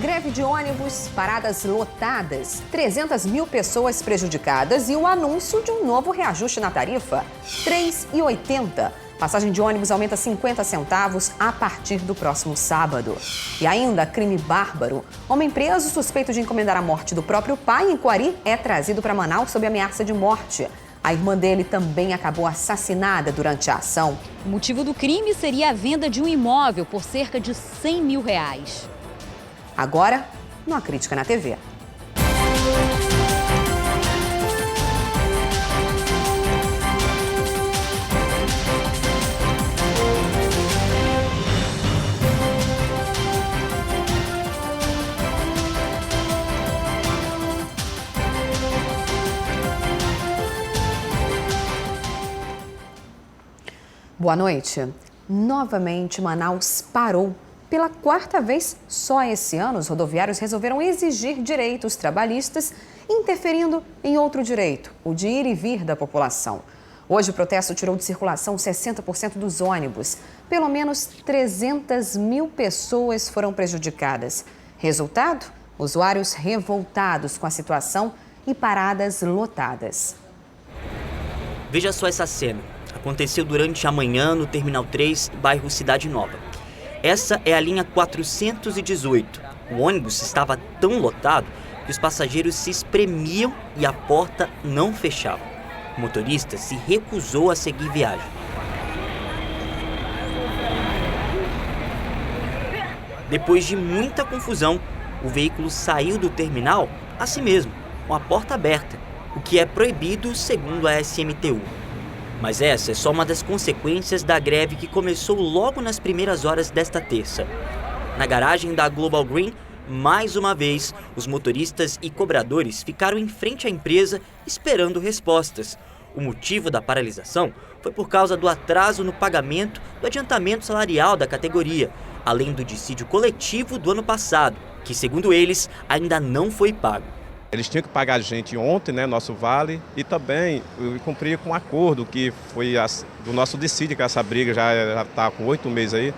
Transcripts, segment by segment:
Greve de ônibus, paradas lotadas, 300 mil pessoas prejudicadas e o anúncio de um novo reajuste na tarifa. R$ 3,80. Passagem de ônibus aumenta 50 centavos a partir do próximo sábado. E ainda, crime bárbaro. Homem preso suspeito de encomendar a morte do próprio pai em Coari é trazido para Manaus sob ameaça de morte. A irmã dele também acabou assassinada durante a ação. O motivo do crime seria a venda de um imóvel por cerca de R$100 mil. Agora, numa crítica na TV. Boa noite. Novamente, Manaus parou. Pela quarta vez só esse ano, os rodoviários resolveram exigir direitos trabalhistas, interferindo em outro direito, o de ir e vir da população. Hoje, o protesto tirou de circulação 60% dos ônibus. Pelo menos 300 mil pessoas foram prejudicadas. Resultado? Usuários revoltados com a situação e paradas lotadas. Veja só essa cena. Aconteceu durante a manhã no Terminal 3, bairro Cidade Nova. Essa é a linha 418. O ônibus estava tão lotado que os passageiros se espremiam e a porta não fechava. O motorista se recusou a seguir viagem. Depois de muita confusão, o veículo saiu do terminal assim mesmo, com a porta aberta, o que é proibido segundo a SMTU. Mas essa é só uma das consequências da greve que começou logo nas primeiras horas desta terça. Na garagem da Global Green, mais uma vez, os motoristas e cobradores ficaram em frente à empresa esperando respostas. O motivo da paralisação foi por causa do atraso no pagamento do adiantamento salarial da categoria, além do dissídio coletivo do ano passado, que, segundo eles, ainda não foi pago. Eles tinham que pagar a gente ontem, né, nosso vale, e também cumprir com um acordo que foi do nosso dissídio, que essa briga já está com 8 meses aí,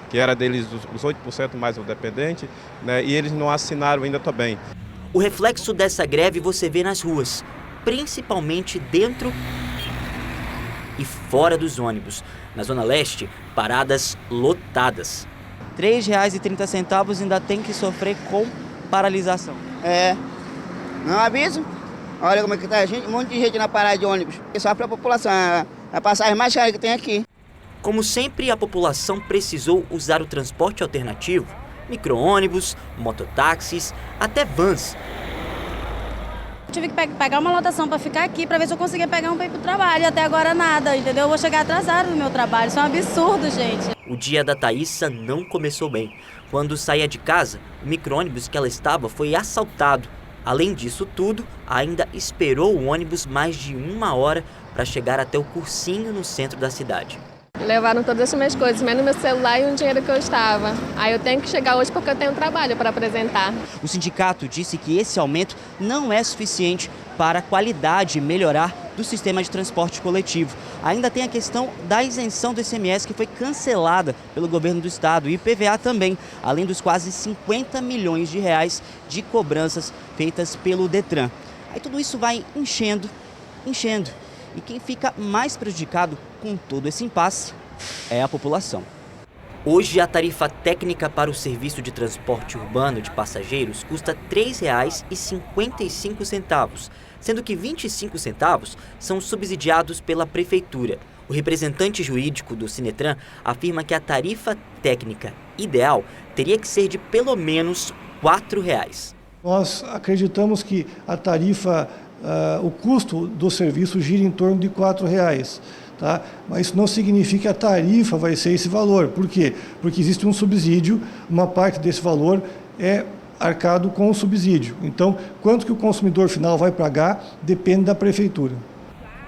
que era deles os 8% mais o dependente, né, e eles não assinaram ainda também. O reflexo dessa greve você vê nas ruas, principalmente dentro e fora dos ônibus. Na Zona Leste, paradas lotadas. R$ 3,30 ainda tem que sofrer com paralisação. Não aviso? Olha como é que tá a gente, um monte de gente na parada de ônibus. É só para a população, a passagem mais cara que tem aqui. Como sempre, a população precisou usar o transporte alternativo, micro-ônibus, mototáxis, até vans. Eu tive que pegar uma lotação para ficar aqui, para ver se eu conseguia pegar um para ir pro trabalho. Até agora nada, entendeu? Eu vou chegar atrasado no meu trabalho, isso é um absurdo, gente. O dia da Thaísa não começou bem. Quando saía de casa, o micro-ônibus que ela estava foi assaltado. Além disso tudo, ainda esperou o ônibus mais de 1 hora para chegar até o cursinho no centro da cidade. Levaram todas as minhas coisas, menos meu celular e o dinheiro que eu estava. Aí eu tenho que chegar hoje porque eu tenho trabalho para apresentar. O sindicato disse que esse aumento não é suficiente para a qualidade melhorar do sistema de transporte coletivo. Ainda tem a questão da isenção do ICMS, que foi cancelada pelo governo do estado, e IPVA também, além dos quase 50 milhões de reais de cobranças feitas pelo Detran. Aí tudo isso vai enchendo. E quem fica mais prejudicado com todo esse impasse é a população. Hoje, a tarifa técnica para o serviço de transporte urbano de passageiros custa R$ 3,55, sendo que 25 centavos são subsidiados pela prefeitura. O representante jurídico do Sinetran afirma que a tarifa técnica ideal teria que ser de pelo menos R$ 4,00. Nós acreditamos que a tarifa, o custo do serviço gira em torno de R$ 4,00. Tá? Mas isso não significa que a tarifa vai ser esse valor. Por quê? Porque existe um subsídio, uma parte desse valor é arcado com o subsídio. Então, quanto que o consumidor final vai pagar depende da prefeitura.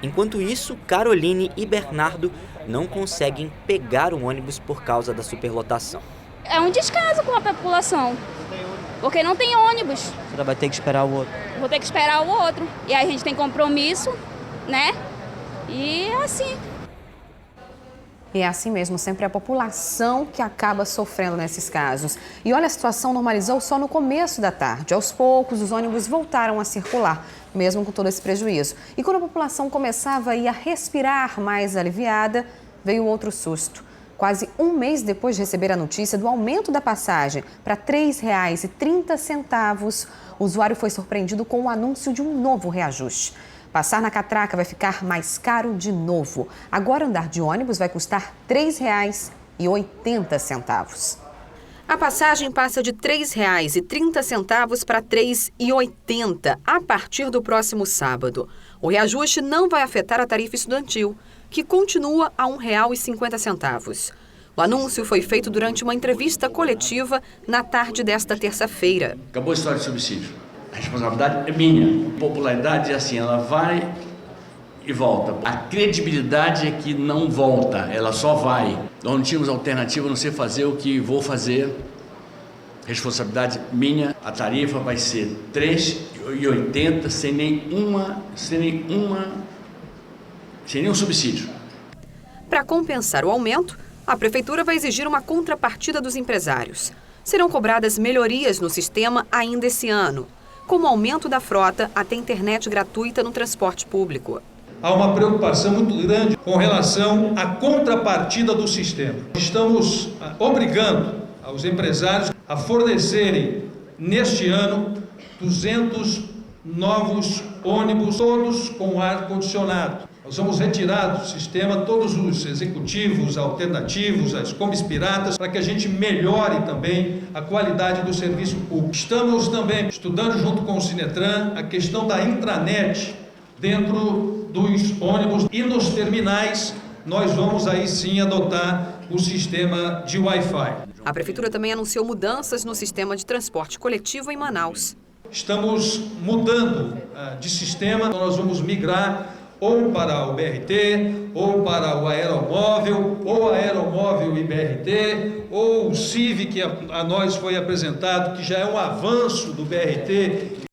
Enquanto isso, Caroline e Bernardo não conseguem pegar o ônibus por causa da superlotação. É um descaso com a população, porque não tem ônibus. Você vai ter que esperar o outro. Vou ter que esperar o outro. E aí a gente tem compromisso, né? E assim. E é assim mesmo, sempre a população que acaba sofrendo nesses casos. E olha, a situação normalizou só no começo da tarde. Aos poucos, os ônibus voltaram a circular, mesmo com todo esse prejuízo. E quando a população começava a respirar mais aliviada, veio outro susto. Quase um mês depois de receber a notícia do aumento da passagem para R$ 3,30, o usuário foi surpreendido com o anúncio de um novo reajuste. Passar na catraca vai ficar mais caro de novo. Agora, andar de ônibus vai custar R$ 3,80. A passagem passa de R$ 3,30 para R$ 3,80 a partir do próximo sábado. O reajuste não vai afetar a tarifa estudantil, que continua a R$ 1,50. O anúncio foi feito durante uma entrevista coletiva na tarde desta terça-feira. Acabou a história de subsídio. A responsabilidade é minha. A popularidade é assim, ela vai e volta. A credibilidade é que não volta, ela só vai. Nós não tínhamos alternativa a não ser fazer o que vou fazer. Responsabilidade minha. A tarifa vai ser R$ 3,80 sem nenhum subsídio. Para compensar o aumento, a Prefeitura vai exigir uma contrapartida dos empresários. Serão cobradas melhorias no sistema ainda esse ano, como o aumento da frota até internet gratuita no transporte público. Há uma preocupação muito grande com relação à contrapartida do sistema. Estamos obrigando os empresários a fornecerem, neste ano, 200 novos ônibus, todos com ar-condicionado. Nós vamos retirar do sistema todos os executivos alternativos, as combis piratas, para que a gente melhore também a qualidade do serviço público. Estamos também estudando junto com o Sinetran a questão da intranet dentro dos ônibus e nos terminais. Nós vamos aí sim adotar o sistema de Wi-Fi. A Prefeitura também anunciou mudanças no sistema de transporte coletivo em Manaus. Estamos mudando de sistema, nós vamos migrar ou para o BRT, ou para o aeromóvel, ou aeromóvel e BRT, ou o CIV que a nós foi apresentado, que já é um avanço do BRT.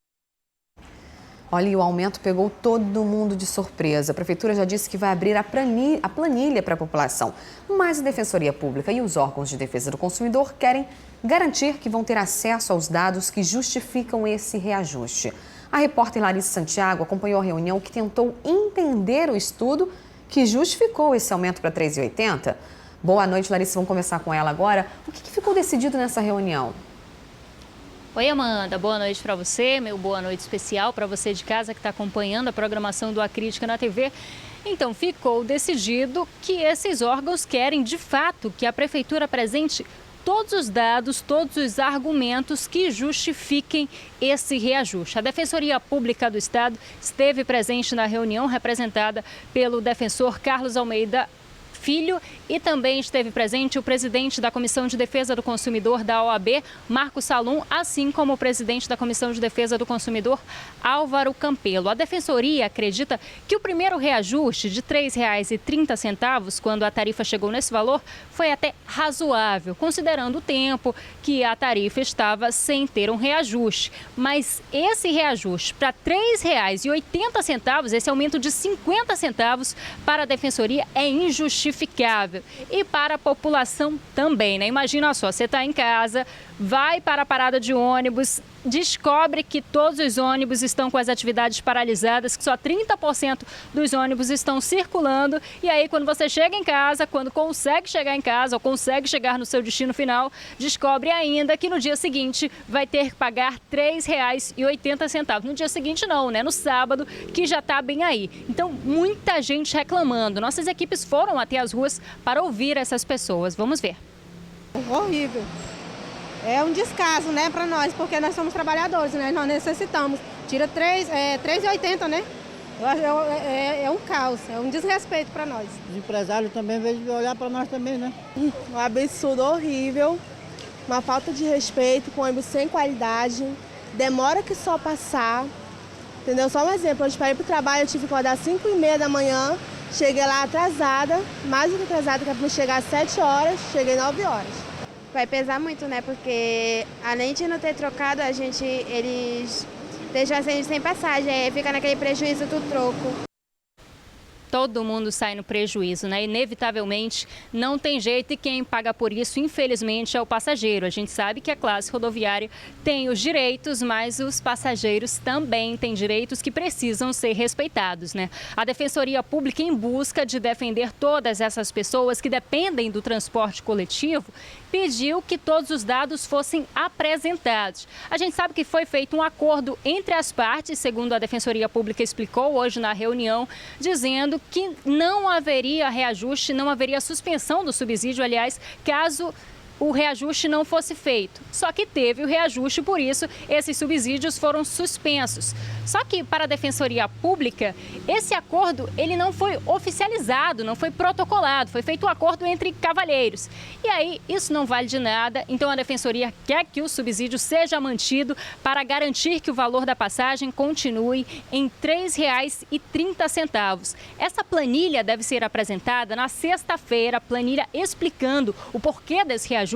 Olha, e o aumento pegou todo mundo de surpresa. A Prefeitura já disse que vai abrir a planilha para a população. Mas a Defensoria Pública e os órgãos de defesa do consumidor querem garantir que vão ter acesso aos dados que justificam esse reajuste. A repórter Larissa Santiago acompanhou a reunião que tentou entender o estudo que justificou esse aumento para R$ 3,80. Boa noite, Larissa. Vamos começar com ela agora. O que ficou decidido nessa reunião? Oi, Amanda. Boa noite para você. Meu boa noite especial para você de casa que está acompanhando a programação do A Crítica na TV. Então, ficou decidido que esses órgãos querem, de fato, que a Prefeitura apresente todos os dados, todos os argumentos que justifiquem esse reajuste. A Defensoria Pública do Estado esteve presente na reunião, representada pelo defensor Carlos Almeida Filho, e também esteve presente o presidente da Comissão de Defesa do Consumidor da OAB, Marco Salum, assim como o presidente da Comissão de Defesa do Consumidor, Álvaro Campelo. A Defensoria acredita que o primeiro reajuste de R$ 3,30, quando a tarifa chegou nesse valor, foi até razoável, considerando o tempo que a tarifa estava sem ter um reajuste. Mas esse reajuste para R$ 3,80, esse aumento de 50 centavos para a Defensoria é injustificável. E para a população também, né? Imagina só, você está em casa, vai para a parada de ônibus, descobre que todos os ônibus estão com as atividades paralisadas, que só 30% dos ônibus estão circulando. E aí, quando você chega em casa, quando consegue chegar em casa ou consegue chegar no seu destino final, descobre ainda que no dia seguinte vai ter que pagar R$ 3,80. No dia seguinte não, né? No sábado, que já está bem aí. Então, muita gente reclamando. Nossas equipes foram até as ruas para ouvir essas pessoas. Vamos ver. Horrível. É um descaso, né, para nós, porque nós somos trabalhadores, né? Nós necessitamos. Tira R$ 3,80, né? É um caos, é um desrespeito para nós. Os empresários também vêm olhar para nós também, né? Um absurdo horrível, uma falta de respeito, com ônibus sem qualidade, demora que só passar, entendeu? Só um exemplo, hoje para ir para o trabalho eu tive que acordar às 5h30 da manhã, cheguei lá atrasada, mais do que atrasada, que era para chegar às 7 horas, cheguei 9 horas. Vai pesar muito, né? Porque além de não ter trocado, eles deixam a gente sem passagem, aí fica naquele prejuízo do troco. todo mundo sai no prejuízo, né? Inevitavelmente não tem jeito e quem paga por isso, infelizmente, é o passageiro. A gente sabe que a classe rodoviária tem os direitos, mas os passageiros também têm direitos que precisam ser respeitados, né? A Defensoria Pública, em busca de defender todas essas pessoas que dependem do transporte coletivo, pediu que todos os dados fossem apresentados. A gente sabe que foi feito um acordo entre as partes, segundo a Defensoria Pública explicou hoje na reunião, dizendo que não haveria reajuste, não haveria suspensão do subsídio, aliás, caso o reajuste não fosse feito. Só que teve o reajuste, por isso esses subsídios foram suspensos. Só que para a Defensoria Pública, esse acordo ele não foi oficializado, não foi protocolado, foi feito um acordo entre cavalheiros. E aí isso não vale de nada, então a Defensoria quer que o subsídio seja mantido para garantir que o valor da passagem continue em R$ 3,30. Essa planilha deve ser apresentada na sexta-feira, planilha explicando o porquê desse reajuste.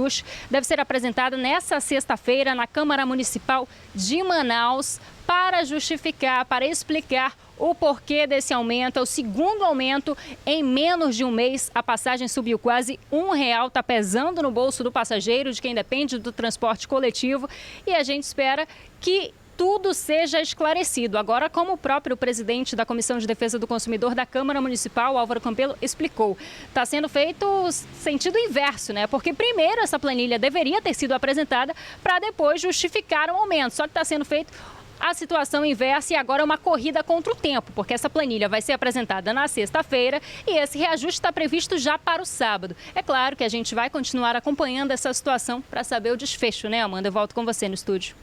Deve ser apresentada nessa sexta-feira na Câmara Municipal de Manaus para justificar, para explicar o porquê desse aumento. É o segundo aumento em menos de um mês. A passagem subiu quase R$1, está pesando no bolso do passageiro, de quem depende do transporte coletivo. E a gente espera que tudo seja esclarecido. Agora, como o próprio presidente da Comissão de Defesa do Consumidor da Câmara Municipal, Álvaro Campelo, explicou, está sendo feito sentido inverso, né? Porque primeiro essa planilha deveria ter sido apresentada para depois justificar o aumento. Só que está sendo feito a situação inversa e agora é uma corrida contra o tempo, porque essa planilha vai ser apresentada na sexta-feira e esse reajuste está previsto já para o sábado. É claro que a gente vai continuar acompanhando essa situação para saber o desfecho, né, Amanda? Eu volto com você no estúdio.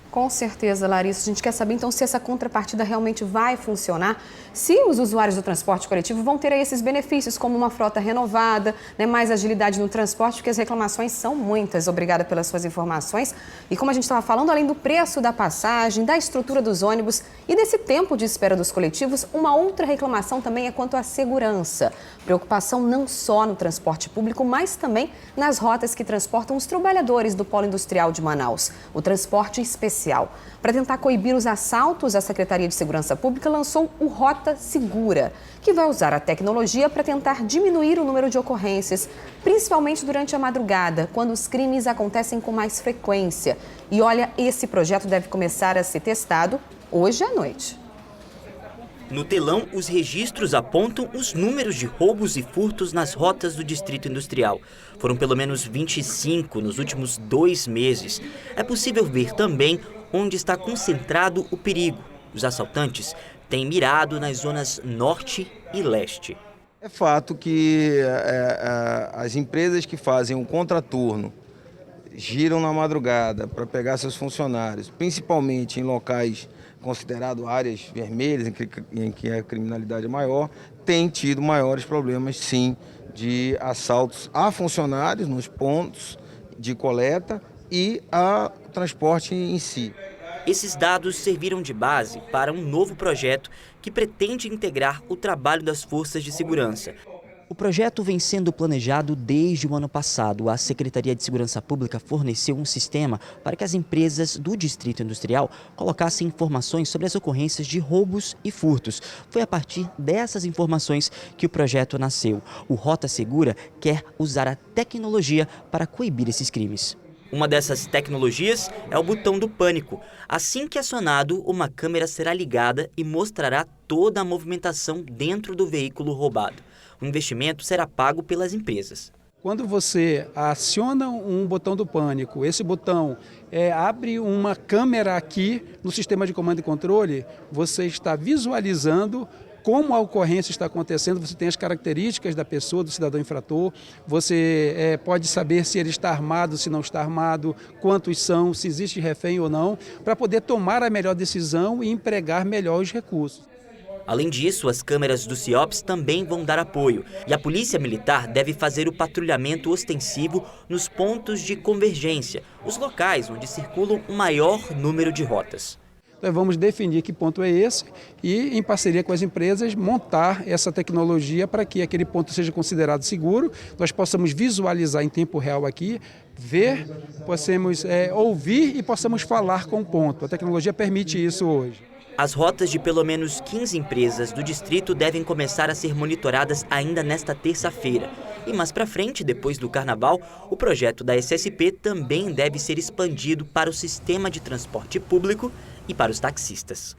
Com certeza, Larissa. A gente quer saber, então, se essa contrapartida realmente vai funcionar, se os usuários do transporte coletivo vão ter aí esses benefícios, como uma frota renovada, né, mais agilidade no transporte, porque as reclamações são muitas. Obrigada pelas suas informações. E como a gente estava falando, além do preço da passagem, da estrutura dos ônibus e desse tempo de espera dos coletivos, uma outra reclamação também é quanto à segurança. Preocupação não só no transporte público, mas também nas rotas que transportam os trabalhadores do Polo Industrial de Manaus. O transporte especial. Para tentar coibir os assaltos, a Secretaria de Segurança Pública lançou o Rota Segura, que vai usar a tecnologia para tentar diminuir o número de ocorrências, principalmente durante a madrugada, quando os crimes acontecem com mais frequência. E olha, esse projeto deve começar a ser testado hoje à noite. No telão, os registros apontam os números de roubos e furtos nas rotas do Distrito Industrial. Foram pelo menos 25 nos últimos 2 meses. É possível ver também onde está concentrado o perigo. Os assaltantes têm mirado nas zonas norte e leste. É fato que as empresas que fazem o contraturno giram na madrugada para pegar seus funcionários, principalmente em locais considerados áreas vermelhas, em que a criminalidade é maior, tem tido maiores problemas, sim, de assaltos a funcionários nos pontos de coleta e a transporte em si. Esses dados serviram de base para um novo projeto que pretende integrar o trabalho das forças de segurança. O projeto vem sendo planejado desde o ano passado. A Secretaria de Segurança Pública forneceu um sistema para que as empresas do Distrito Industrial colocassem informações sobre as ocorrências de roubos e furtos. Foi a partir dessas informações que o projeto nasceu. O Rota Segura quer usar a tecnologia para coibir esses crimes. Uma dessas tecnologias é o botão do pânico. Assim que acionado, uma câmera será ligada e mostrará toda a movimentação dentro do veículo roubado. O investimento será pago pelas empresas. Quando você aciona um botão do pânico, esse botão abre uma câmera aqui no sistema de comando e controle, você está visualizando como a ocorrência está acontecendo, você tem as características da pessoa, do cidadão infrator, você pode saber se ele está armado, se não está armado, quantos são, se existe refém ou não, para poder tomar a melhor decisão e empregar melhor os recursos. Além disso, as câmeras do CIOPS também vão dar apoio e a Polícia Militar deve fazer o patrulhamento ostensivo nos pontos de convergência, os locais onde circulam o maior número de rotas. Nós vamos definir que ponto é esse e, em parceria com as empresas, montar essa tecnologia para que aquele ponto seja considerado seguro, nós possamos visualizar em tempo real aqui, ver, possamos ouvir e possamos falar com o ponto. A tecnologia permite isso hoje. As rotas de pelo menos 15 empresas do distrito devem começar a ser monitoradas ainda nesta terça-feira. E mais para frente, depois do Carnaval, o projeto da SSP também deve ser expandido para o sistema de transporte público e para os taxistas.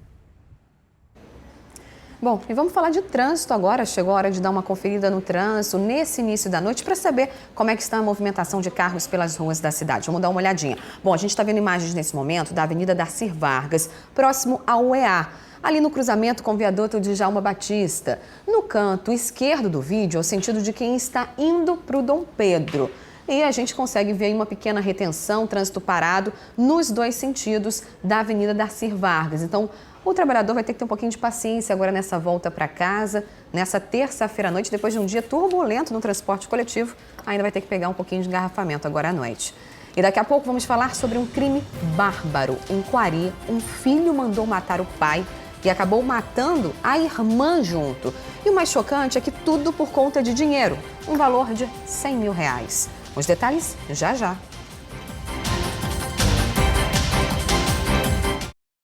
Bom, e vamos falar de trânsito agora. Chegou a hora de dar uma conferida no trânsito nesse início da noite para saber como é que está a movimentação de carros pelas ruas da cidade. Vamos dar uma olhadinha. Bom, a gente está vendo imagens nesse momento da Avenida Darcy Vargas, próximo ao UEA, ali no cruzamento com o viaduto de Djalma Batista. No canto esquerdo do vídeo, é o sentido de quem está indo para o Dom Pedro. E a gente consegue ver aí uma pequena retenção, trânsito parado nos dois sentidos da Avenida Darcy Vargas. Então, o trabalhador vai ter que ter um pouquinho de paciência agora nessa volta para casa, nessa terça-feira à noite, depois de um dia turbulento no transporte coletivo, ainda vai ter que pegar um pouquinho de engarrafamento agora à noite. E daqui a pouco vamos falar sobre um crime bárbaro. Em Quari, um filho mandou matar o pai e acabou matando a irmã junto. E o mais chocante é que tudo por conta de dinheiro, um valor de R$100 mil. Os detalhes já já.